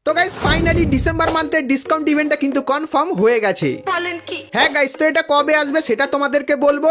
তো guys finally December মান্থের discount ইভেন্টটা কিন্তু কনফার্ম হয়ে গেছে। হ্যাঁ গাইস, তো এটা কবে আসবে সেটা তোমাদেরকে বলবো।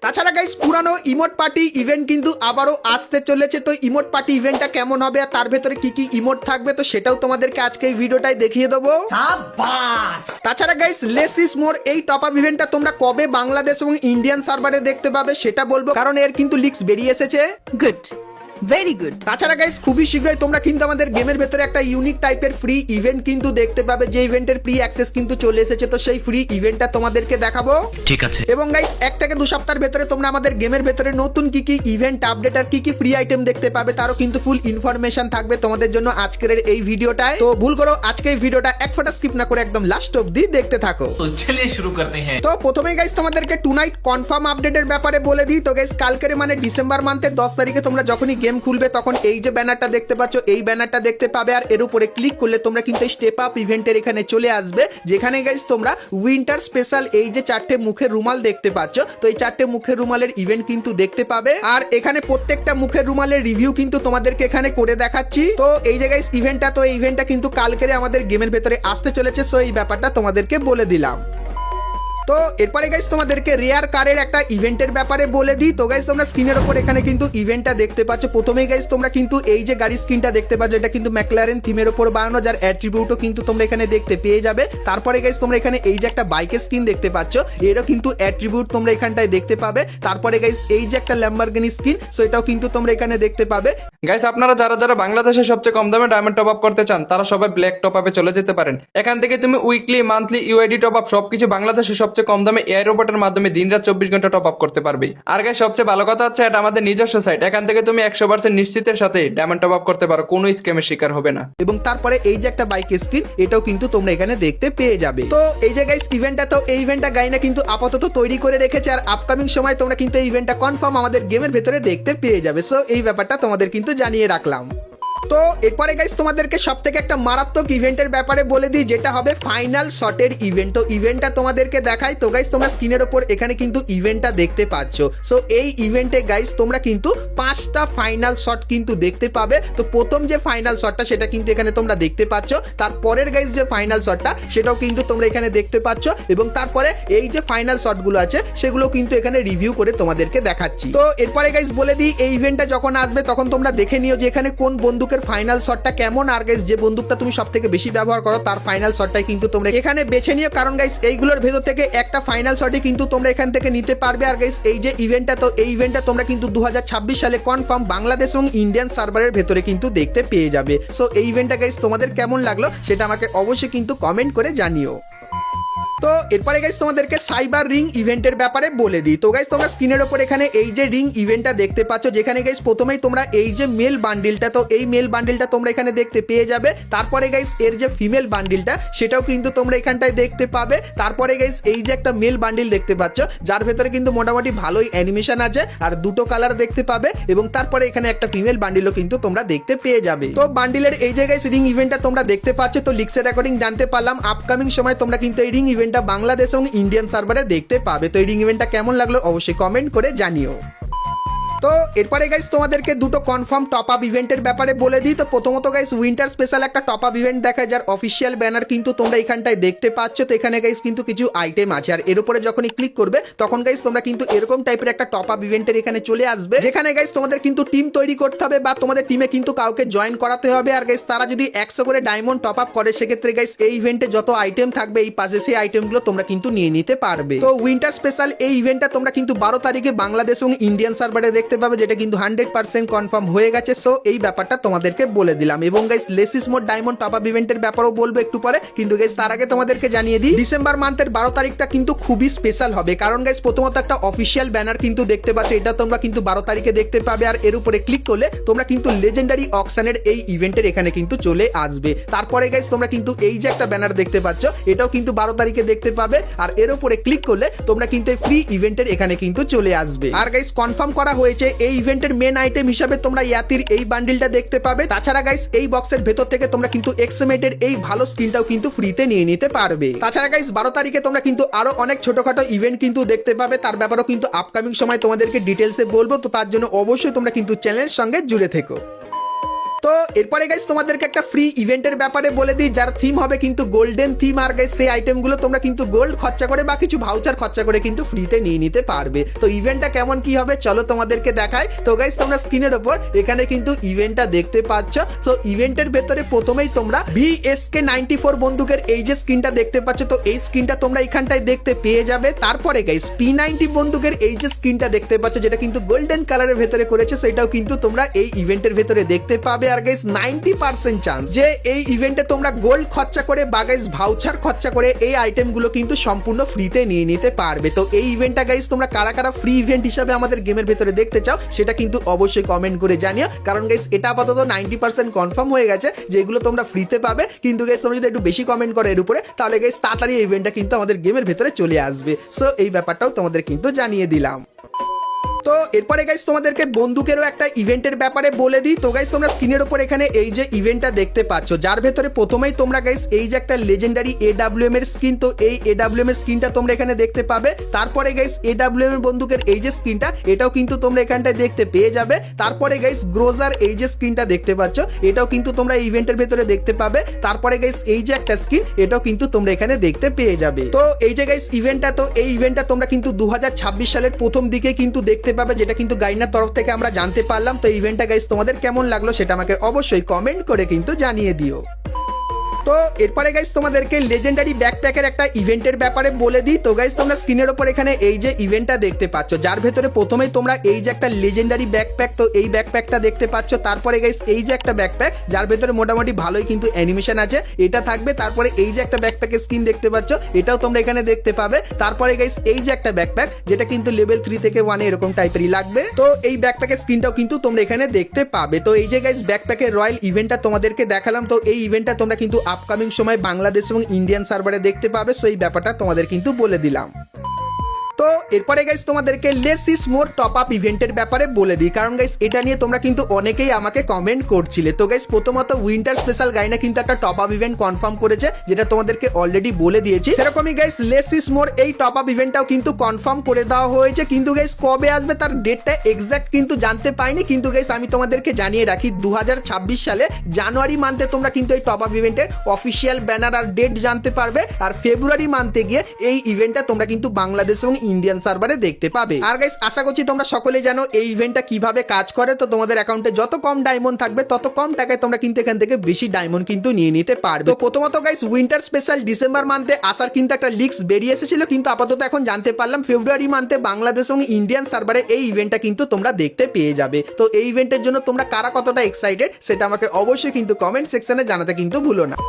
তাছাড়া গাইস পুরানো ইমোট পার্টি ইভেন্ট কিন্তু আবারও আসতে চলেছে। তো ইমোট পার্টি ইভেন্টটা কেমন হবে আর তার ভেতরে কি কি ইমোট থাকবে তো সেটাও তোমাদেরকে আজকে এই ভিডিওটাই দেখিয়ে দেবো। তাছাড়া গাইস লেস ইজ মোর এই টপ আপ ইভেন্টটা তোমরা কবে বাংলাদেশ এবং ইন্ডিয়ান সার্ভারে দেখতে পাবে সেটা বলবো, কারণ এর কিন্তু লিক্স বেরিয়ে এসেছে। Good, very good. তাছাড়া গাইস খুবই শীঘ্রই তোমরা কিন্তু আমাদের গেমের ভেতরে একটা ইউনিক টাইপের ফ্রি ইভেন্ট কিন্তু দেখতে পাবে, যে ইভেন্টের প্রি অ্যাক্সেস কিন্তু চলে এসেছে। তো সেই ফ্রি ইভেন্টটা তোমাদেরকে দেখাবো, ঠিক আছে। এবং গাইস 1 থেকে 2 সপ্তাহের ভেতরে তোমরা আমাদের গেমের ভেতরে নতুন কি কি ইভেন্ট আপডেট আর কি কি ফ্রি আইটেম দেখতে পাবে তারও কিন্তু ফুল ইনফরমেশন থাকবে তোমাদের জন্য আজকের এই ভিডিওটায়। তো ভুল করো আজকে এই ভিডিওটা এক ফোঁটা স্কিপ না করে একদম লাস্ট অবধি দেখতে থাকো। তো চলিয়ে শুরু করতে হ্যাঁ। তো প্রথমেই গাইস তোমাদেরকে টুনাইট কনফার্ম আপডেটের ব্যাপারে বলে দিই। তো গাইস কালকের মানে ডিসেম্বর মান্থের 10 তারিখে তোমরা যখনই গেম খুলবে তখন এই যে ব্যানারটা দেখতে পাচ্ছ এই ব্যানারটা দেখতে পাবে, আর এর উপরে ক্লিক করলে তোমরা কিন্তু স্টেপ আপ ইভেন্টের এখানে চলে আসবে, যেখানে গাইস তোমরা উইন্টার স্পেশাল এই যে 4টে মুখের রুমাল দেখতে পাচ্ছ। তো এই 4টে মুখের রুমালের ইভেন্ট কিন্তু দেখতে পাবে, আর এখানে প্রত্যেকটা মুখের রুমালের রিভিউ কিন্তু তোমাদেরকে এখানে করে দেখাচ্ছি। তো এই যে গাইস ইভেন্টটা, তো এই ইভেন্টটা কিন্তু কালকেরে আমাদের গেমের ভেতরে আসতে চলেছে। সো এই ব্যাপারটা তোমাদেরকে বলে দিলাম। তো এরপরে গাইস তোমাদেরকে রেয়ার কারের একটা ইভেন্টের ব্যাপারে বলে দিই। তো গাইস তোমরা স্ক্রিনের উপর এখানে কিন্তু ইভেন্টটা দেখতে পাচ্ছ। প্রথমেই গাইস তোমরা কিন্তু এই যে গাড়ির স্ক্রিনটা দেখতে পাচ্ছ, এটা কিন্তু ম্যাকলারেন থিমের উপর বানানো, যার অ্যাট্রিবিউটও কিন্তু তোমরা এখানে দেখতে পেয়ে যাবে। তারপরে গাইস তোমরা এখানে এই যে একটা বাইকের স্ক্রিন দেখতে পাচ্ছ, এরও কিন্তু অ্যাট্রিবিউট তোমরা এখানটায় দেখতে পাবে। তারপরে গাইস এই যে একটা ল্যাম্বরগিনি স্ক্রিন, সো এটাও কিন্তু তোমরা এখানে দেখতে পাবে। গাইস আপনারা যারা যারা বাংলাদেশের সবচেয়ে কম দামে ডায়মন্ড টপ আপ করতে চান তারা সবাই ব্ল্যাক টপ আপে চলে যেতে পারেন। এখান থেকে তুমি weekly, monthly, UID top up সবকিছু বাংলাদেশের সবচেয়ে কম দামে এয়ার রোবটের মাধ্যমে দিনরাত 24 ঘন্টা টপ আপ করতে পারবে। আর গাইস সবচেয়ে ভালো কথা হচ্ছে এটা আমাদের নিজস্ব সাইট, এখান থেকে তুমি 100% নিশ্চিতের সাথে ডায়মন্ড টপ আপ করতে পারো, কোনো স্ক্যামের শিকার হবে না। এবং তারপরে এই যে একটা বাইক স্ক্রিন, এটাও কিন্তু তোমরা এখানে দেখতে পেয়ে যাবে। তো এই যে গাইস ইভেন্টটা, তো এই ইভেন্টটা গাইনা কিন্তু আপাতত তৈরি করে রেখেছে, আর আপকামিং সময় তোমরা কিন্তু এই ইভেন্টটা কনফার্ম আমাদের গেমের ভেতরে দেখতে পেয়ে যাবে। সো এই ব্যাপারটা তোমাদের কিন্তু জানিয়ে রাখলাম। তো এরপরে গাইস তোমাদেরকে সব থেকে একটা মারাত্মক ইভেন্টের ব্যাপারে বলে দিই, যেটা হবে ফাইনাল শটের ইভেন্ট। তো ইভেন্টটা তোমাদেরকে দেখাই। তো গাইস তোমরা স্ক্রিনের ওপর এখানে কিন্তু ইভেন্টটা দেখতে পাচ্ছ। সো এই ইভেন্টে গাইস তোমরা কিন্তু 5টা ফাইনাল শট কিন্তু দেখতে পাবে। তো প্রথম যে ফাইনাল শটটা সেটা কিন্তু এখানে তোমরা দেখতে পাচ্ছ, তারপরের গাইস যে ফাইনাল শটটা সেটাও কিন্তু তোমরা এখানে দেখতে পাচ্ছ, এবং তারপরে এই যে ফাইনাল শটগুলো আছে সেগুলো কিন্তু এখানে রিভিউ করে তোমাদেরকে দেখাচ্ছি। তো এরপরে গাইস বলে দিই, এই ইভেন্টটা যখন আসবে তখন তোমরা দেখে নিও যে এখানে কোন বন্দুকের ফাইনাল শটটা কেমন, আর গাইস যে বন্দুকটা তুমি সবথেকে বেশি ব্যবহার করো তার ফাইনাল শটটাই কিন্তু তোমরা এখানে বেছে নিও, কারণ গাইস এইগুলোর ভেতর থেকে একটা ফাইনাল শটই কিন্তু তোমরা এখান থেকে নিতে পারবে। আর গাইস এই যে ইভেন্টটা, তো এই ইভেন্টটা তোমরা কিন্তু 2026 সালে কনফার্ম বাংলাদেশ এবং ইন্ডিয়ান সার্ভারের ভেতরে কিন্তু দেখতে পেয়ে যাবে। সো এই ইভেন্টটা গাইস তোমাদের কেমন লাগলো সেটা আমাকে অবশ্যই কিন্তু কমেন্ট করে জানিও। তো এরপরে গাইস তোমাদেরকে সাইবার রিং ইভেন্টের ব্যাপারে বলে দিই। তো গাইস তোমরা স্ক্রিনের উপর এখানে এই যে রিং ইভেন্টটা দেখতে পাচ্ছ, যেখানে গাইস প্রথমেই তোমরা এই যে মেল বান্ডিলটা, তো এই মেল বান্ডিলটা তোমরা এখানে দেখতে পেয়ে যাবে। তারপরে গাইস এর যে ফিমেল বান্ডিলটা সেটাও কিন্তু তোমরা এখানটায় দেখতে পাবে। তারপরে গাইস এই যে একটা মেল বান্ডিল দেখতে পাচ্ছ, যার ভেতরে কিন্তু মোটামুটি ভালোই অ্যানিমেশন আছে আর দুটো কালার দেখতে পাবে, এবং তারপরে এখানে একটা ফিমেল বান্ডিলও কিন্তু তোমরা দেখতে পেয়ে যাবে। তো বান্ডিলের এই যে গাইস রিং ইভেন্টটা তোমরা দেখতে পাচ্ছ। তো লিক্সের অ্যাকর্ডিং জানতে পারলাম আপকামিং সময় তোমরা কিন্তু এই রিং ইভেন্টটা বাংলাদেশ এবং ইন্ডিয়ান সার্ভারে দেখতে পাবে। তো এই রিং ইভেন্টটা কেমন লাগলো অবশ্যই কমেন্ট করে জানিও। তো এরপরে গাইস তোমাদেরকে দুটো কনফার্ম টপ আপ ইভেন্টের ব্যাপারে বলে দিই। তো প্রথমত গাইস উইন্টার স্পেশাল একটা টপ আপ ইভেন্ট দেখায়, যার অফিসিয়াল ব্যানার কিন্তু তোমরা এখানটায় দেখতে পাচ্ছ। তো এখানে গাইস কিন্তু কিছু আইটেম আছে, আর এর উপরে যখনই ক্লিক করবে তখন গাইস তোমরা কিন্তু এরকম টাইপের একটা টপ আপ ইভেন্টের এখানে চলে আসবে, যেখানে গাইস তোমাদের কিন্তু টিম তৈরি করতে হবে বা তোমাদের টিমে কিন্তু কাউকে জয়েন করাতে হবে। আর গাইস তারা যদি 100 করে ডায়মন্ড টপ আপ করে সেক্ষেত্রে গাইস এই ইভেন্টে যত আইটেম থাকবে এই পাশে সেই আইটেমগুলো তোমরা কিন্তু নিয়ে নিতে পারবে। তো উইন্টার স্পেশাল এই ইভেন্টটা তোমরা কিন্তু 12 তারিখে বাংলাদেশ এবং ইন্ডিয়ান সার্ভারে দেখতে পাবে, যেটা কিন্তু 100% কনফার্ম হয়ে গেছে। সো এই ব্যাপারটা তোমাদেরকে বলে দিলাম। এবং guys less is more diamond top up ইভেন্টের ব্যাপারেও বলবো একটু পরে, কিন্তু গাইস তার আগে তোমাদেরকে জানিয়ে দিই ডিসেম্বর মান্থের 12 তারিখটা কিন্তু খুবই স্পেশাল হবে, কারণ গাইস প্রথমত একটা অফিসিয়াল ব্যানার কিন্তু দেখতে পাচ্ছ, এটা তোমরা কিন্তু 12 তারিখে দেখতে পাবে। আর এর উপরে ক্লিক করলে তোমরা কিন্তু লেজেন্ডারি অকশনের এই ইভেন্টের এখানে কিন্তু চলে আসবে। তারপরে গাইস তোমরা কিন্তু এই যে একটা ব্যানার দেখতে পাচ্ছ, এটাও কিন্তু 12 তারিখে দেখতে পাবে। আর এর উপরে ক্লিক করলে তোমরা কিন্তু এই ফ্রি ইভেন্টের এখানে কিন্তু চলে আসবে। আর গাইস কনফার্ম করা হয়েছে এই ইভেন্টের মেন আইটেম হিসাবে তোমরা ইয়াতির এই বান্ডিলটা দেখতে পাবে। তাছাড়া গাইস এই বক্সের ভেতর থেকে তোমরা কিন্তু এক্সএমএটের এই ভালো স্কিনটাও কিন্তু ফ্রিতে নিয়ে নিতে পারবে। তাছাড়া গাইস 12 তারিখে তোমরা কিন্তু আরো অনেক ছোটখাটো ইভেন্ট কিন্তু দেখতে পাবে, তার ব্যাপারেও কিন্তু আপকামিং সময় তোমাদেরকে ডিটেলসে বলবো। তো তার জন্য অবশ্যই তোমরা কিন্তু চ্যানেলের সঙ্গে জুড়ে থেকো। তো এরপরে গাইস তোমাদেরকে একটা ফ্রি ইভেন্টের ব্যাপারে বলে দিই, যার থিম হবে কিন্তু গোল্ডেন থিম। আর গাইস সেই আইটেমগুলো তোমরা কিন্তু গোল্ড খরচা করে বা কিছু ভাউচার খরচা করে কিন্তু ফ্রিতে নিয়ে নিতে পারবে। তো ইভেন্টটা কেমন কি হবে চলো তোমাদেরকে দেখাই। তো গাইস তোমরা স্ক্রিনের ওপর এখানে কিন্তু ইভেন্টটা দেখতে পাচ্ছ। তো ইভেন্টের ভেতরে প্রথমেই তোমরা VSK94 বন্দুকের এই যে স্ক্রিনটা দেখতে পাচ্ছ, তো এই স্ক্রিনটা তোমরা এখানটায় দেখতে পেয়ে যাবে। তারপরে গাইস P90 বন্দুকের এই যে স্ক্রিনটা দেখতে পাচ্ছ, যেটা কিন্তু গোল্ডেন কালারের ভেতরে করেছে, সেটাও কিন্তু তোমরা এই ইভেন্টের ভেতরে দেখতে পাবে। আর গাইস 90% চান্স যে এই ইভেন্টে তোমরা গোল্ড খরচা করে বা গাইস ভাউচার খরচা করে এই আইটেমগুলো কিন্তু সম্পূর্ণ ফ্রিতে নিয়ে নিতে পারবে। তো এই ইভেন্টটা গাইস তোমরা কারা কারা ফ্রি ইভেন্ট হিসাবে আমাদের গেমের ভেতরে দেখতে চাও সেটা কিন্তু অবশ্যই কমেন্ট করে জানিও, কারণ গাইস এটা আপাতত 90% কনফার্ম হয়ে গেছে যে এগুলো তোমরা ফ্রিতে পাবে। কিন্তু গাইস তোমরা যদি একটু বেশি কমেন্ট করো এর উপরে, তাহলে গাইস তাড়াতাড়ি এই ইভেন্টটা কিন্তু আমাদের গেমের ভেতরে চলে আসবে। সো এই ব্যাপারটাও তোমাদের কিন্তু জানিয়ে দিলাম। তো এরপরে গাইস তোমাদেরকে বন্দুকেরও একটা ইভেন্টের ব্যাপারে বলে দিই। তো গাইস তোমরা স্ক্রিনের উপর এখানে এই যে ইভেন্টটা দেখতে পাচ্ছ, যার ভেতরে প্রথমেই তোমরা গাইস এই যে একটা লেজেন্ডারি AWM এর স্কিন, তো এই AWM এর স্কিনটা তোমরা এখানে দেখতে পাবে। তারপরে গাইস AWM এর বন্দুকের এই যে স্কিনটা, এটাও কিন্তু তোমরা এখানটায় দেখতে পেয়ে যাবে। তারপরে গাইস গ্রোজার এই যে স্কিনটা দেখতে পাচ্ছ, এটাও কিন্তু তোমরা ইভেন্টের ভেতরে দেখতে পাবে। তারপরে গাইস এই যে একটা স্কিন, এটাও কিন্তু তোমরা এখানে দেখতে পেয়ে যাবে। তো এই যে গাইস ইভেন্টটা, তো এই ইভেন্টটা তোমরা কিন্তু 2026 সালের প্রথম দিকে কিন্তু দেখতে পাবে, যেটা কিন্তু গাইনার তরফ থেকে আমরা জানতে পারলাম। তো ইভেন্টটা গাইস তোমাদের কেমন লাগলো সেটা আমাকে অবশ্যই কমেন্ট করে কিন্তু জানিয়ে দিও। তো এরপরে গাইস তোমাদেরকে লেজেন্ডারি ব্যাকপ্যাকের একটা ইভেন্টের ব্যাপারে বলে দিই। তো গাইস তোমরা স্ক্রিনের উপর এখানে এই যে ইভেন্টটা দেখতে পাচ্ছ, যার ভেতরে প্রথমেই তোমরা এই যে একটা লেজেন্ডারি ব্যাকপ্যাক, তো এই ব্যাকপ্যাকটা দেখতে পাচ্ছ। তারপরে গাইস এই যে একটা ব্যাকপ্যাক, যার ভেতরে মোটামুটি ভালোই কিন্তু অ্যানিমেশন আছে, এটা থাকবে। তারপরে এই যে একটা ব্যাকপ্যাকের স্কিন দেখতে পাচ্ছ, এটাও তোমরা এখানে দেখতে পাবে। তারপরে গাইস এই যে একটা ব্যাকপ্যাক, যেটা কিন্তু লেভেল 3 থেকে 1 এরকম টাইপেরই লাগবে, তো এই ব্যাকপ্যাকের স্কিনটাও কিন্তু তোমরা এখানে দেখতে পাবে। তো এই যে গাইস ব্যাকপ্যাকের রয়্যাল ইভেন্টটা তোমাদেরকে দেখালাম। তো এই ইভেন্টটা তোমরা কিন্তু আপকামিং সময় বাংলাদেশ এবং ইন্ডিয়ান সার্ভারে দেখতে পাবে। সো এই ব্যাপারটা তোমাদের কিন্তু বলে দিলাম। তো এরপরে গাইস তোমাদেরকে less is more top up ইভেন্টের ব্যাপারে বলে দিই, কারণ গাইস এটা নিয়ে তোমরা কিন্তু অনেকেই আমাকে কমেন্ট করছিলে। তো গাইস প্রথমত উইন্টার স্পেশাল গাইনা কিন্তু একটা টপ আপ ইভেন্ট কনফার্ম করেছে, যেটা তোমাদেরকে অলরেডি বলে দিয়েছি। সেরকমই গাইস লেস ইজ মোর এই টপ আপ ইভেন্টটাও কিন্তু কনফার্ম করে দেওয়া হয়েছে, কিন্তু গাইস কবে আসবে তার ডেটটা এক্সাক্ট কিন্তু জানতে পাইনি। কিন্তু গাইস আমি তোমাদেরকে জানিয়ে রাখি 2026 সালে জানুয়ারি মান্থে তোমরা কিন্তু এই টপ আপ ইভেন্টের অফিসিয়াল ব্যানার আর ডেট জানতে পারবে। আর ফেব্রুয়ারি মান্থে গিয়ে এই ইভেন্টটা তোমরা কিন্তু বাংলাদেশ এবং ইন্ডিয়ান সার্ভারে দেখতে পাবে। আর গাইস আশা করছি তোমরা সকলেই জানো এই ইভেন্টটা কিভাবে কাজ করে। তো তোমাদের অ্যাকাউন্টে যত কম ডায়মন্ড থাকবে তত কম টাকায় তোমরা কিন্তু এখান থেকে বেশি ডায়মন্ড কিন্তু নিয়ে নিতে পারবে। তো প্রথমত গাইস উইন্টার স্পেশাল ডিসেম্বর মান্থে আসার কিন্তু একটা লিক্স বেরিয়ে এসেছিল, কিন্তু আপাতত এখন জানতে পারলাম ফেব্রুয়ারি মান্থে বাংলাদেশ এবং ইন্ডিয়ান সার্ভারে এই ইভেন্টটা কিন্তু তোমরা দেখতে পেয়ে যাবে। তো এই ইভেন্টের জন্য তোমরা কারা কতটা এক্সাইটেড সেটা আমাকে অবশ্যই কিন্তু কমেন্ট সেকশনে জানাতে কিন্তু ভুলো না।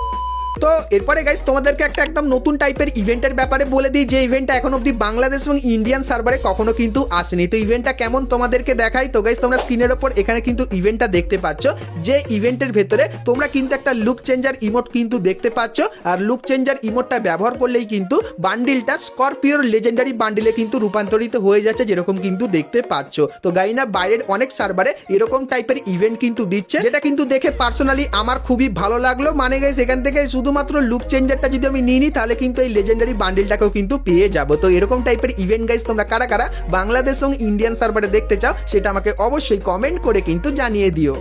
তো এরপরে গাইস তোমাদেরকে একটা একদম নতুন টাইপের ইভেন্টের ব্যাপারে বলে দিই, যে ইভেন্টটা এখন অবধি বাংলাদেশ এবং ইন্ডিয়ান সার্ভারে কখনো কিন্তু আসেনি। তো ইভেন্টটা কেমন তোমাদেরকে দেখাই। তো গাইস তোমরা স্ক্রিনের ওপর এখানে কিন্তু ইভেন্টটা দেখতে পাচ্ছ, যে ইভেন্টের ভেতরে তোমরা কিন্তু একটা লুক চেঞ্জার ইমোট কিন্তু দেখতে পাচ্ছ। আর লুক চেঞ্জার ইমোটটা ব্যবহার করলেই কিন্তু বান্ডিলটা স্করপিওর লেজেন্ডারি বান্ডিলে কিন্তু রূপান্তরিত হয়ে যাচ্ছে, যেরকম কিন্তু দেখতে পাচ্ছ। তো গাইনা বাইরের অনেক সার্ভারে এরকম টাইপের ইভেন্ট কিন্তু দিচ্ছে, যেটা কিন্তু দেখে পার্সোনালি আমার খুবই ভালো লাগলো। মানে গাইস এখান থেকে শুধুমাত্র লুক চেঞ্জারটা যদি আমি নিই তাহলে কিন্তু এই লেজেন্ডারি বান্ডিলটাকেও কিন্তু পেয়ে যাবো। তো এরকম টাইপের ইভেন্ট গাইস তোমরা কারা কারা বাংলাদেশ এবং ইন্ডিয়ান সার্ভারে দেখতে চাও সেটা আমাকে অবশ্যই কমেন্ট করে কিন্তু জানিয়ে দিও।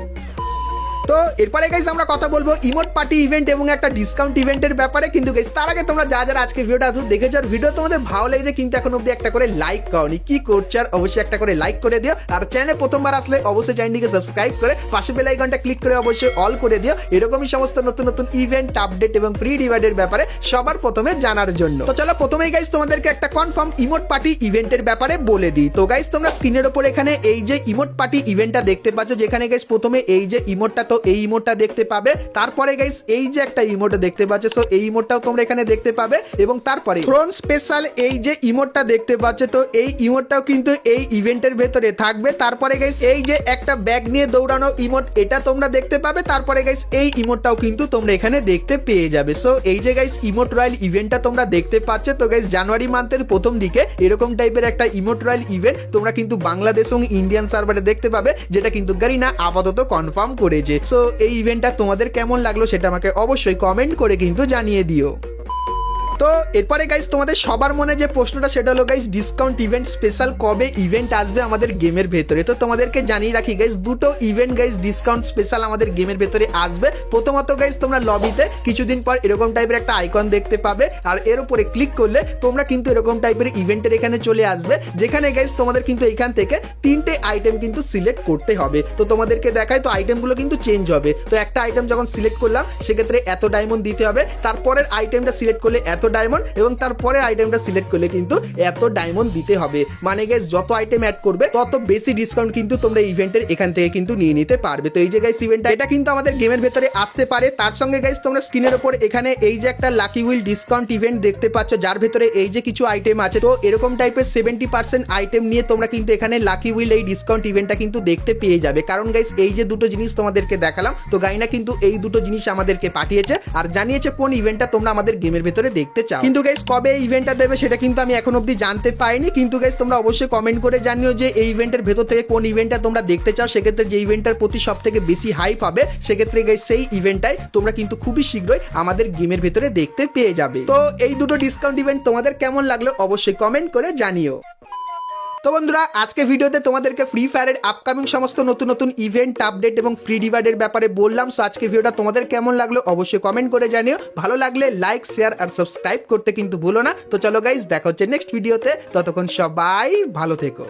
তো এরপরে গাইস আমরা কথা বলবো ইমোট পার্টি ইভেন্ট এবং একটা ডিসকাউন্ট ইভেন্টের ব্যাপারে। কিন্তু গাইস তার আগে তোমরা যারা আজকে ভিডিওটা দেখেছো আর ভিডিও তোমাদের ভালো লেগেছে কিন্তু এখন অবধি একটা করে লাইক করনি, কি করছো? আর অবশ্যই একটা করে লাইক করে দিও। আর চ্যানেলে প্রথমবার আসলে অবশ্যই চ্যানেলটিকে সাবস্ক্রাইব করে পাশে বেল আইকনটা ক্লিক করে অবশ্যই অল করে দিও, এরকমই সমস্ত নতুন নতুন ইভেন্ট আপডেট এবং ফ্রি রিওয়ার্ডের ব্যাপারে সবার প্রথমে জানার জন্য। তো চলো প্রথমেই গাইস তোমাদেরকে একটা কনফার্ম ইমোট পার্টি ইভেন্টের ব্যাপারে বলে দিই। তো গাইস তোমরা স্ক্রিনের উপর এখানে এই যে ইমোট পার্টি ইভেন্টটা দেখতে পাচ্ছ, যেখানে গাইস প্রথমে এই যে ইমোটটা, তো এই ইমোটটা দেখতে পাবে। তারপরে গাইস এই যে একটা ইমোট দেখতে পাচ্ছ, সো এই ইমোটটাও তোমরা এখানে দেখতে পাবে। এবং তারপরে থ্রোন স্পেশাল এই যে ইমোটটা দেখতে পাচ্ছ, তো এই ইমোটটাও কিন্তু এই ইভেন্টের ভেতরে থাকবে। তারপরে গাইস এই যে একটা ব্যাগ নিয়ে দৌড়ানো ইমোট, এটা তোমরা দেখতে পাবে। তারপরে গাইস এই ইমোটটাও কিন্তু তোমরা এখানে দেখতে পেয়ে যাবে। সো এই যে গাইস ইমোট রয়্যাল ইভেন্টটা তোমরা দেখতে পাচ্ছ। তো গাইস জানুয়ারি মান্থের প্রথম দিকে এরকম টাইপের একটা ইমোট রয়্যাল ইভেন্ট তোমরা কিন্তু বাংলাদেশ এবং ইন্ডিয়ান সার্ভারে দেখতে পাবে, যেটা কিন্তু গারিনা আপাতত কনফার্ম করেছে। সো এই ইভেন্টটা তোমাদের কেমন লাগলো সেটা আমাকে অবশ্যই কমেন্ট করে কিন্তু জানিয়ে দিও। তো এরপরে গাইস তোমাদের সবার মনে যে প্রশ্নটা সেটা হলো গাইস ডিসকাউন্ট ইভেন্ট স্পেশাল কবে ইভেন্ট আসবে আমাদের গেমের ভেতরে। তো তোমাদেরকে জানিয়ে রাখি গাইস দুটো ইভেন্ট গাইস ডিসকাউন্ট স্পেশাল আমাদের গেমের ভেতরে আসবে। প্রথমত গাইস তোমরা লবিতে কিছুদিন পর এরকম টাইপের একটা আইকন দেখতে পাবে, আর এর উপরে ক্লিক করলে তোমরা কিন্তু এরকম টাইপের ইভেন্টের এখানে চলে আসবে, যেখানে গাইস তোমাদের কিন্তু এখান থেকে 3টে আইটেম কিন্তু সিলেক্ট করতে হবে। তো তোমাদেরকে দেখায়, তো আইটেমগুলো কিন্তু চেঞ্জ হবে। তো একটা আইটেম যখন সিলেক্ট করলাম সেক্ষেত্রে এত ডায়মন্ড দিতে হবে, তারপরের আইটেমটা সিলেক্ট করলে এত ডায়মন্ড, এবং তারপরের আইটেমটা সিলেক্ট করলে কিন্তু এত ডায়মন্ড দিতে হবে। মানে গাইস যত আইটেম অ্যাড করবে তত বেশি ডিসকাউন্ট কিন্তু তোমরা ইভেন্টের এখান থেকে কিন্তু নিয়ে নিতে পারবে। তো এই যে গাইস ইভেন্টটা এটা কিন্তু আমাদের গেমের ভেতরে আসতে পারে। তার সঙ্গে গাইস তোমরা স্ক্রিনের উপর এখানে এই যে একটা লাকি উইল ডিসকাউন্ট ইভেন্ট দেখতে পাচ্ছ, যার ভেতরে এই যে কিছু আইটেম আছে। তো এরকম টাইপের 70% আইটেম নিয়ে তোমরা কিন্তু এখানে লাকি উইল এই ডিসকাউন্ট ইভেন্টটা কিন্তু দেখতে পেয়ে যাবে। কারণ গাইস এই যে দুটো জিনিস তোমাদেরকে দেখালাম, তো গাইনা কিন্তু এই দুটো জিনিস আমাদেরকে পাঠিয়েছে আর জানিয়েছে কোন ইভেন্টটা তোমরা আমাদের গেমের ভেতরে দেখতে চাও। কিন্তু গাইস কবে এই ইভেন্টটা দেবে সেটা কিন্তু আমি এখন অবধি জানতে পাইনি। কিন্তু গাইস তোমরা অবশ্যই কমেন্ট করে জানিও যে এই ইভেন্টের ভেতর থেকে কোন ইভেন্টটা তোমরা দেখতে চাও। সেক্ষেত্রে যে ইভেন্টটার প্রতি সব থেকে বেশি হাইপ হবে সেক্ষেত্রে গাইস সেই ইভেন্টটাই তোমরা কিন্তু খুবই শীঘ্রই আমাদের গেমের ভেতরে দেখতে পেয়ে যাবে। তো এই দুটো ডিসকাউন্ট ইভেন্ট তোমাদের কেমন লাগলো অবশ্যই কমেন্ট করে জানিও। তো বন্ধুরা আজকে ভিডিওতে তোমাদেরকে ফ্রি ফায়ারের আপকামিং সমস্ত নতুন নতুন ইভেন্ট আপডেট এবং ফ্রি রিওয়ার্ডের ব্যাপারে বললাম। সো আজকে ভিডিওটা তোমাদের কেমন লাগলো অবশ্যই কমেন্ট করে জানিও। ভালো লাগলে লাইক শেয়ার আর সাবস্ক্রাইব করতে কিন্তু ভুলো না। তো চলো গাইস দেখা হচ্ছে নেক্সট ভিডিওতে, ততক্ষণ সবাই ভালো থেকো।